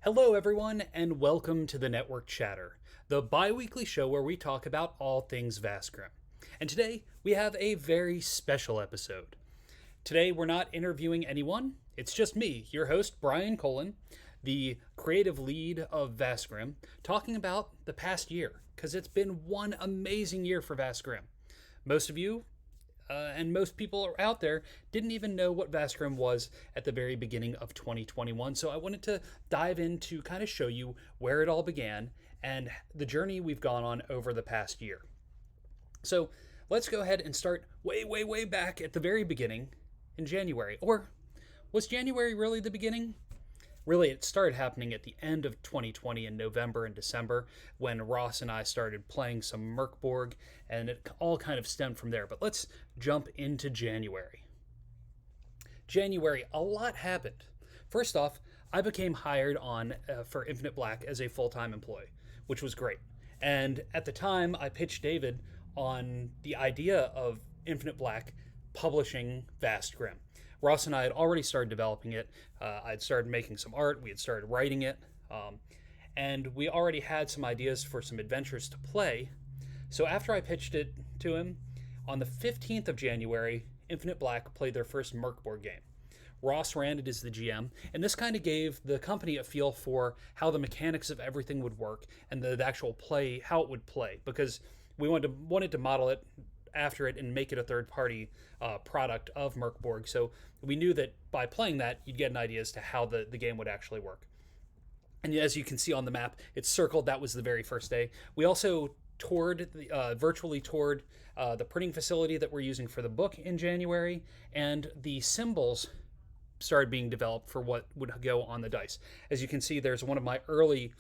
Hello, everyone, and welcome to the Network Chatter, the bi weekly show where we talk about all things Grimm. And today we have a very special episode. Today we're not interviewing anyone, it's just me, your host, Brian Colin, the creative lead of Grimm, talking about the past year, because it's been one amazing year for Grimm. Most of you and most people out there didn't even know what Grimm was at the very beginning of 2021. So I wanted to dive in to kind of show you where it all began and the journey we've gone on over the past year. So let's go ahead and start way back at the very beginning in January. Or was January really the beginning? Really, it started happening at the end of 2020 in November and December when Ross and I started playing some Merkborg, and it all kind of stemmed from there. But let's jump into January. January, a lot happened. First off, I became hired on for Infinite Black as a full-time employee, which was great. And at the time, I pitched David on the idea of Infinite Black publishing Grimm. Ross and I had already started developing it. I'd started making some art. We had started writing it. And we already had some ideas for some adventures to play. So after I pitched it to him, on the 15th of January, Infinite Black played their first Merkborg game. Ross ran it as the GM, and this kind of gave the company a feel for how the mechanics of everything would work and the actual play, how it would play, because we wanted to model it after it and make it a third-party product of Merkborg. So we knew that by playing that, you'd get an idea as to how the game would actually work. And as you can see on the map, it's circled. That was the very first day. We also virtually toured the printing facility that we're using for the book in January, and the symbols started being developed for what would go on the dice. As you can see, there's one of my early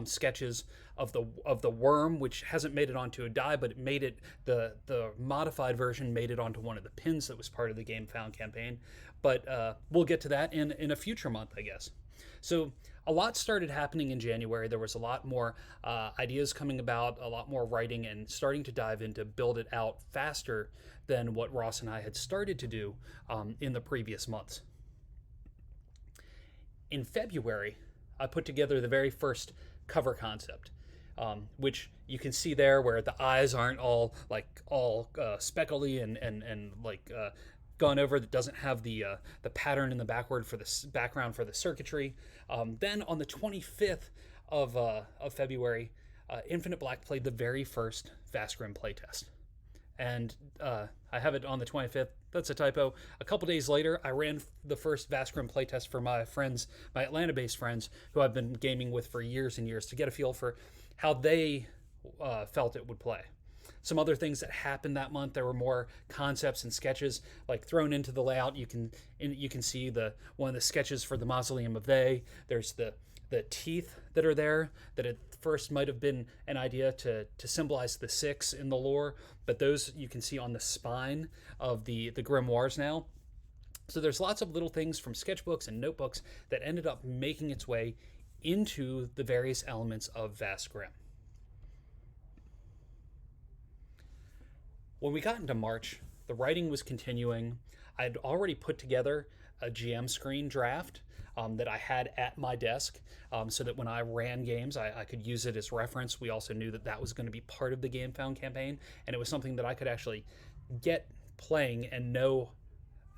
sketches of the worm, which hasn't made it onto a die, but it made it the modified version made it onto one of the pins that was part of the Game Found campaign. But we'll get to that in a future month, I guess. So a lot started happening in January. There was a lot more ideas coming about, a lot more writing, and starting to dive into build it out faster than what Ross and I had started to do in the previous months. In February, I put together the very first cover concept, which you can see there, where the eyes aren't all speckly and gone over, that doesn't have the pattern in the background for the circuitry. Then on the 25th of February, Infinite Black played the very first Grimm playtest. And I have it on the 25th. That's a typo. A couple days later, I ran the first Grimm playtest for my friends, my Atlanta-based friends, who I've been gaming with for years and years, to get a feel for how they felt it would play. Some other things that happened that month, there were more concepts and sketches like thrown into the layout. You can see one of the sketches for the Mausoleum of They. There's the teeth that are there that at first might have been an idea to symbolize the six in the lore, but those you can see on the spine of the grimoires now. So there's lots of little things from sketchbooks and notebooks that ended up making its way into the various elements of Grimm. When we got into March, the writing was continuing. I had already put together a GM screen draft that I had at my desk, so that when I ran games, I could use it as reference. We also knew that was going to be part of the Game Found campaign, and it was something that I could actually get playing and know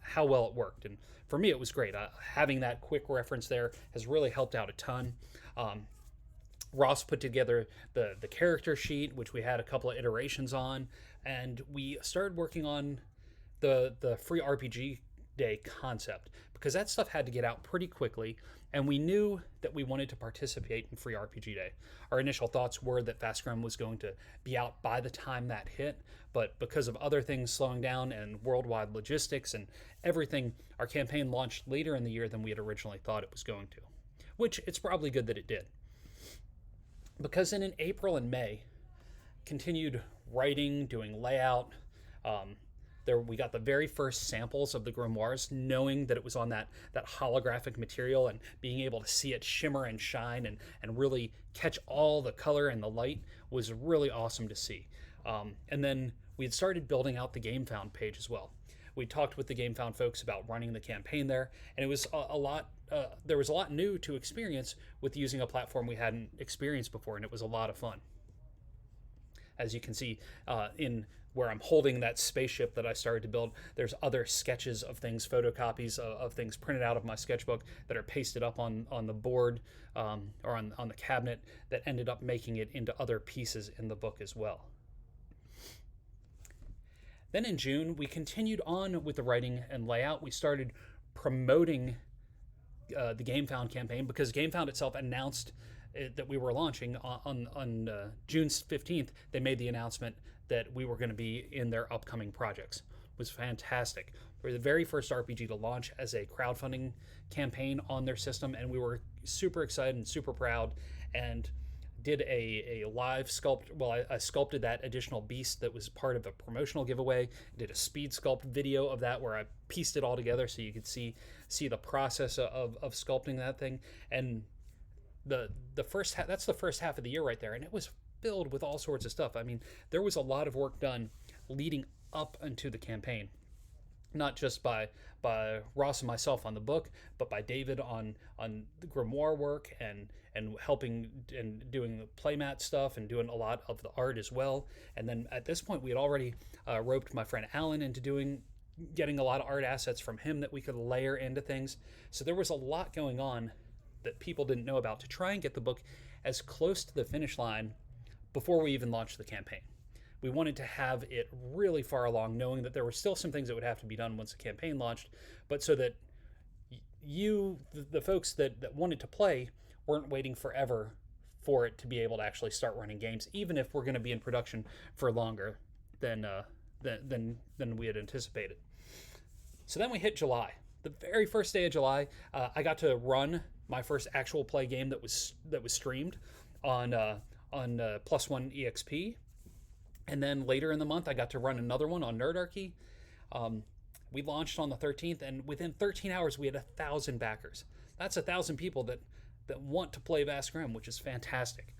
how well it worked. And for me, it was great. Having that quick reference there has really helped out a ton. Ross put together the character sheet, which we had a couple of iterations on, and we started working on the free RPG day concept, because that stuff had to get out pretty quickly, and we knew that we wanted to participate in free RPG day. Our initial thoughts were that Grimm was going to be out by the time that hit, but because of other things slowing down and worldwide logistics and everything, our campaign launched later in the year than we had originally thought it was going to, which it's probably good that it did. Because in April and May, continued writing, doing layout. We got the very first samples of the grimoires, knowing that it was on that holographic material, and being able to see it shimmer and shine and really catch all the color and the light was really awesome to see. And then we had started building out the Game Found page as well. We talked with the Game Found folks about running the campaign there, and it was a lot there was a lot new to experience with using a platform we hadn't experienced before, and it was a lot of fun. As you can see in where I'm holding that spaceship that I started to build, there's other sketches of things, photocopies of things printed out of my sketchbook that are pasted up on the board or on the cabinet that ended up making it into other pieces in the book as well. Then in June, we continued on with the writing and layout. We started promoting the GameFound campaign because GameFound itself announced that we were launching on June 15th. They made the announcement that we were going to be in their upcoming projects. It was fantastic. We were the very first RPG to launch as a crowdfunding campaign on their system, and we were super excited and super proud, and did a live sculpt. Well, I sculpted that additional beast that was part of a promotional giveaway. Did a speed sculpt video of that where I pieced it all together so you could see the process of sculpting that thing. And the first that's the first half of the year right there, and it was filled with all sorts of stuff. I mean, there was a lot of work done leading up into the campaign, not just by Ross and myself on the book, but by David on the grimoire work and helping and doing the playmat stuff and doing a lot of the art as well. And then at this point, we had already roped my friend Alan into getting a lot of art assets from him that we could layer into things. So there was a lot going on that people didn't know about to try and get the book as close to the finish line before we even launched the campaign. We wanted to have it really far along, knowing that there were still some things that would have to be done once the campaign launched, but so that the folks that wanted to play weren't waiting forever for it to be able to actually start running games, even if we're going to be in production for longer than we had anticipated. So then we hit July. The very first day of July, I got to run my first actual play game that was streamed on Plus One EXP. And then later in the month, I got to run another one on Nerdarchy. We launched on the 13th, and within 13 hours, we had 1,000 backers. That's 1,000 people that want to play Vast Grimm, which is fantastic.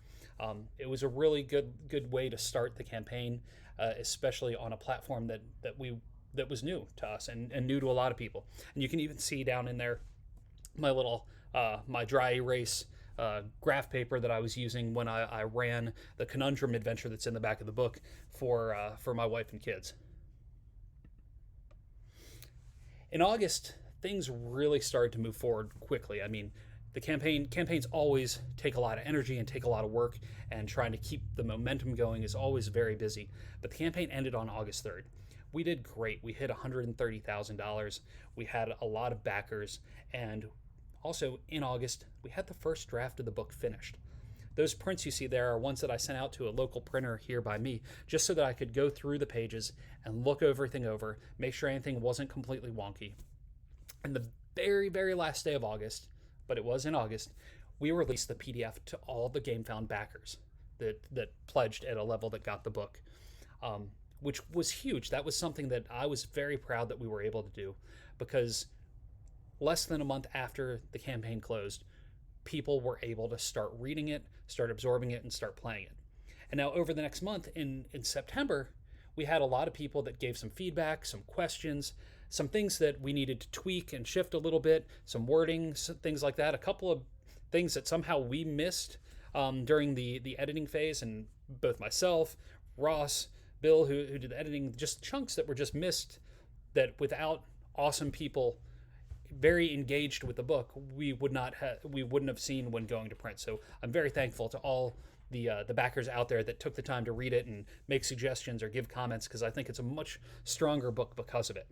It was a really good way to start the campaign, especially on a platform that was new to us and new to a lot of people. And you can even see down in there my little my dry erase graph paper that I was using when I ran the Conundrum adventure that's in the back of the book for my wife and kids. In August, things really started to move forward quickly. I mean, the campaigns always take a lot of energy and take a lot of work, and trying to keep the momentum going is always very busy. But the campaign ended on August 3rd. We did great. We hit $130,000. We had a lot of backers, and also in August, we had the first draft of the book finished. Those prints you see there are ones that I sent out to a local printer here by me, just so that I could go through the pages and look everything over, make sure anything wasn't completely wonky. And the very, very last day of August, but it was in August, we released the PDF to all the GameFound backers that pledged at a level that got the book, which was huge. That was something that I was very proud that we were able to do, because less than a month after the campaign closed, people were able to start reading it, start absorbing it, and start playing it. And now over the next month, in September, we had a lot of people that gave some feedback, some questions, some things that we needed to tweak and shift a little bit, some wording, some things like that. A couple of things that somehow we missed during the editing phase, and both myself, Ross, Bill, who did the editing, just chunks that were just missed, that without awesome people very engaged with the book, we wouldn't have seen when going to print. So I'm very thankful to all the backers out there that took the time to read it and make suggestions or give comments, because I think it's a much stronger book because of it.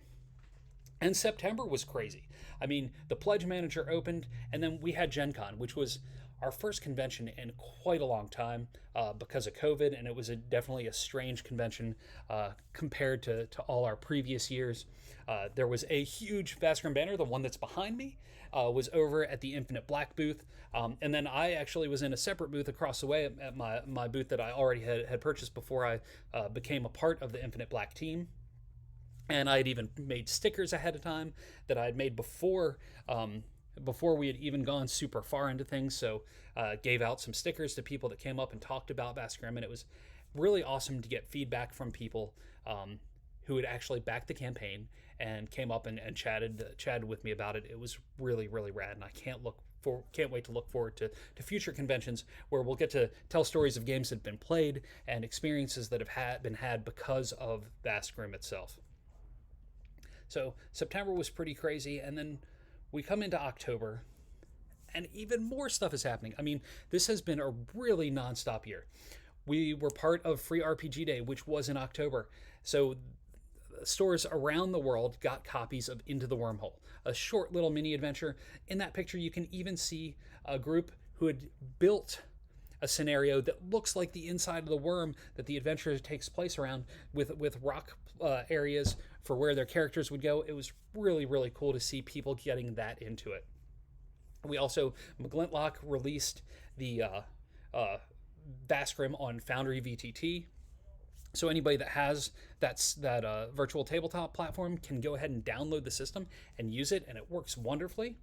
And September was crazy. I mean, the Pledge Manager opened, and then we had Gen Con, which was our first convention in quite a long time because of COVID, and it was definitely a strange convention compared to all our previous years. There was a huge Vast Grimm banner, the one that's behind me, was over at the Infinite Black booth, and then I actually was in a separate booth across the way at my booth that I already had purchased before I became a part of the Infinite Black team. And I had even made stickers ahead of time that I had made before we had even gone super far into things. So gave out some stickers to people that came up and talked about Vast Grimm, and it was really awesome to get feedback from people. who had actually backed the campaign and came up and chatted with me about it. It was really, really rad, and I can't wait to look forward to future conventions where we'll get to tell stories of games that have been played and experiences that have been had because of Vast Grimm itself. So September was pretty crazy, and then we come into October, and even more stuff is happening. I mean, this has been a really nonstop year. We were part of Free RPG Day, which was in October. So stores around the world got copies of Into the Wormhole, a short little mini adventure. In that picture, you can even see a group who had built a scenario that looks like the inside of the worm that the adventure takes place around, with rock areas for where their characters would go. It was really, really cool to see people getting that into it. We also, McGlintlock released the Vast Grimm on Foundry VTT. So anybody that has that virtual tabletop platform can go ahead and download the system and use it, and it works wonderfully.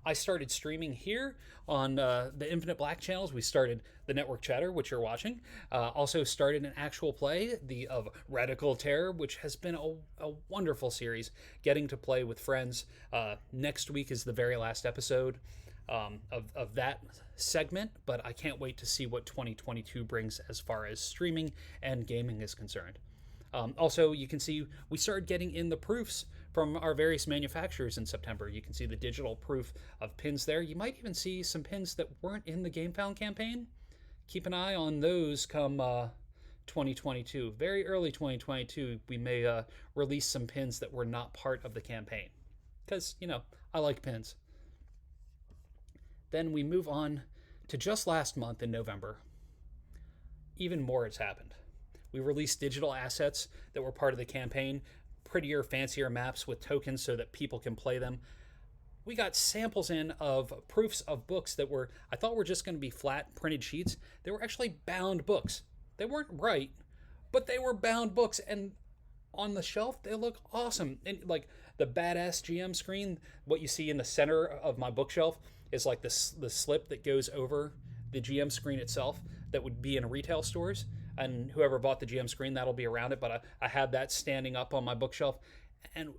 I started streaming here on the Infinite Black channels. We started the Network Chatter, which you're watching. Also started an actual play of Radical Terror, which has been a wonderful series, getting to play with friends. Next week is the very last episode of that segment, but I can't wait to see what 2022 brings as far as streaming and gaming is concerned. Also, you can see we started getting in the proofs from our various manufacturers in September. You can see the digital proof of pins there. You might even see some pins that weren't in the GameFound campaign. Keep an eye on those come 2022. Very early 2022, we may release some pins that were not part of the campaign. Because, I like pins. Then we move on to just last month in November. Even more has happened. We released digital assets that were part of the campaign, prettier, fancier maps with tokens so that people can play them. We got samples in of proofs of books that I thought were just going to be flat printed sheets. They were actually bound books. They weren't right, but they were bound books, and on the shelf, they look awesome. And like the badass GM screen, what you see in the center of my bookshelf is like the slip that goes over the GM screen itself that would be in retail stores. And whoever bought the GM screen, that'll be around it. But I have that standing up on my bookshelf. And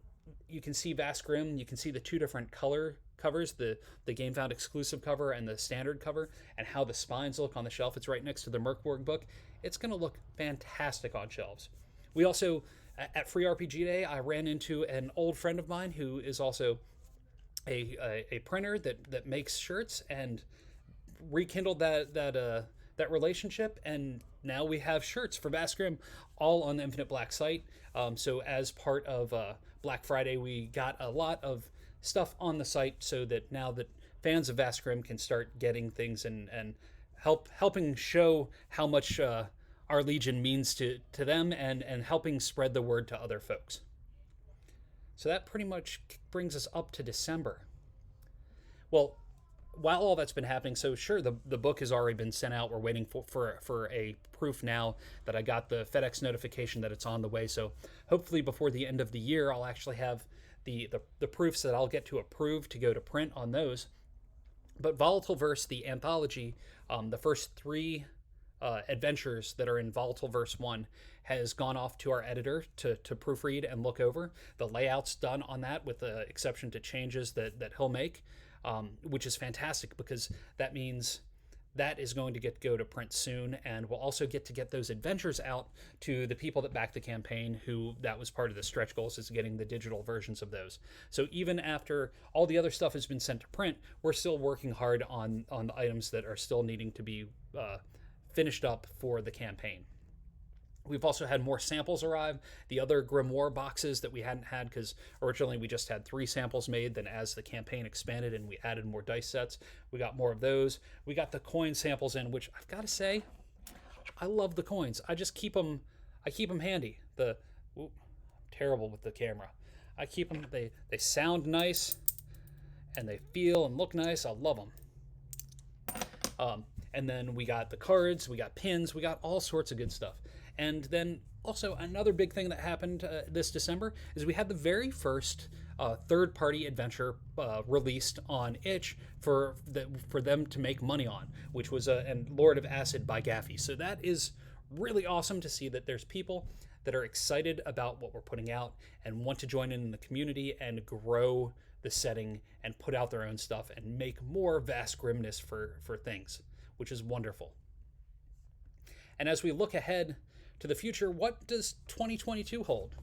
you can see Vast Grimm. You can see the two different color covers, the GameFound exclusive cover and the standard cover, and how the spines look on the shelf. It's right next to the Merkborg book. It's going to look fantastic on shelves. We also, at Free RPG Day, I ran into an old friend of mine who is also a printer that makes shirts, and rekindled that relationship, and now we have shirts for Vast Grimm all on the Infinite Black site. So as part of Black Friday, we got a lot of stuff on the site so that now that fans of Vast Grimm can start getting things and helping show how much our Legion means to them, and helping spread the word to other folks. So that pretty much brings us up to December. Well, while all that's been happening, so sure, the book has already been sent out. We're waiting for a proof now that I got the FedEx notification that it's on the way. So hopefully before the end of the year, I'll actually have the proofs that I'll get to approve to go to print on those. But Volatile Verse, the anthology, the first three adventures that are in Volatile Verse 1 has gone off to our editor to proofread and look over. The layout's done on that, with the exception to changes that he'll make. Which is fantastic, because that means that is going to go to print soon, and we'll also get those adventures out to the people that backed the campaign, who that was part of the stretch goals, is getting the digital versions of those. So even after all the other stuff has been sent to print, we're still working hard on the items that are still needing to be finished up for the campaign. We've also had more samples arrive. The other Grimoire boxes that we hadn't had, because originally we just had 3 samples made. Then as the campaign expanded and we added more dice sets, we got more of those. We got the coin samples in, which I've got to say, I love the coins. I just keep them. I keep them handy. I'm terrible with the camera. I keep them. They sound nice, and they feel and look nice. I love them. And then we got the cards. We got pins. We got all sorts of good stuff. And then also another big thing that happened this December is we had the very first third-party adventure released on itch for them to make money on, which was and Lord of Acid by Gaffy. So that is really awesome to see that there's people that are excited about what we're putting out and want to join in the community and grow the setting and put out their own stuff and make more vast grimness for things, which is wonderful. And as we look ahead to the future, what does 2022 hold?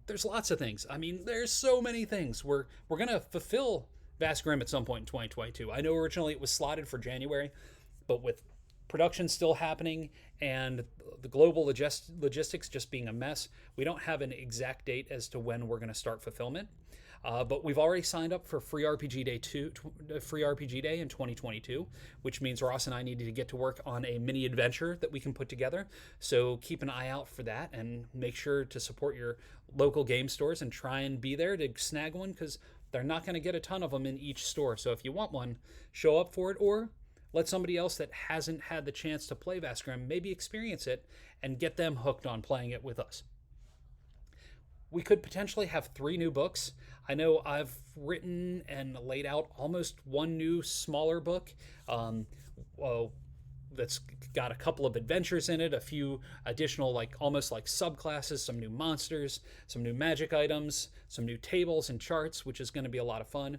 There's lots of things. I mean, there's so many things. We're gonna fulfill Vast Grimm at some point in 2022. I know originally it was slotted for January, but with production still happening and the global logistics just being a mess, we don't have an exact date as to when we're going to start fulfillment. But we've already signed up for Free RPG Day in 2022, which means Ross and I needed to get to work on a mini adventure that we can put together. So keep an eye out for that and make sure to support your local game stores and try and be there to snag one, because they're not going to get a ton of them in each store. So if you want one, show up for it, or let somebody else that hasn't had the chance to play Vast Grimm maybe experience it and get them hooked on playing it with us. We could potentially have 3 new books. I know I've written and laid out almost one new smaller book that's got a couple of adventures in it, a few additional almost like subclasses, some new monsters, some new magic items, some new tables and charts, which is going to be a lot of fun.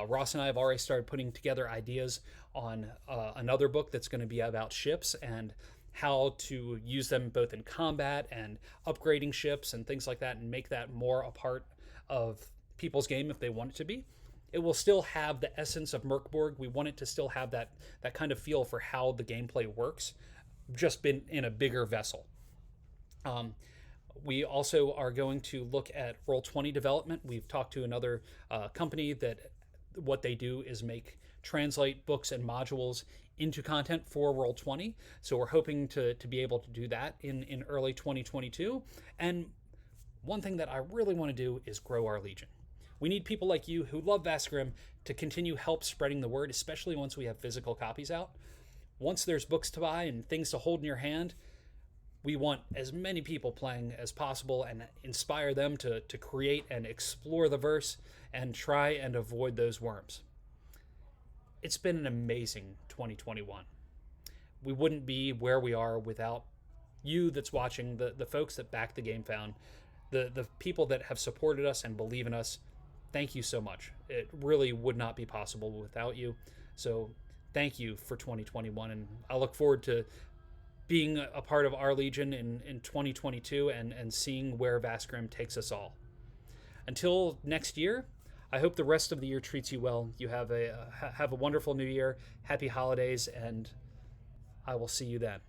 Ross and I have already started putting together ideas on another book that's going to be about ships and how to use them both in combat and upgrading ships and things like that, and make that more a part of people's game if they want it to be. It will still have the essence of Merkborg. We want it to still have that kind of feel for how the gameplay works, just been in a bigger vessel. We also are going to look at Roll20 development. We've talked to another company that what they do is translate books and modules into content for Roll20. So we're hoping to be able to do that in early 2022. And one thing that I really want to do is grow our Legion. We need people like you who love Vast Grimm to continue help spreading the word, especially once we have physical copies out. Once there's books to buy and things to hold in your hand, we want as many people playing as possible and inspire them to create and explore the verse and try and avoid those worms. It's been an amazing 2021. We wouldn't be where we are without you that's watching, the folks that back the Game Found, the people that have supported us and believe in us. Thank you so much. It really would not be possible without you. So thank you for 2021, and I look forward to being a part of our Legion in 2022 and seeing where Vast Grimm takes us all. Until next year, I hope the rest of the year treats you well. You have a wonderful new year, happy holidays, and I will see you then.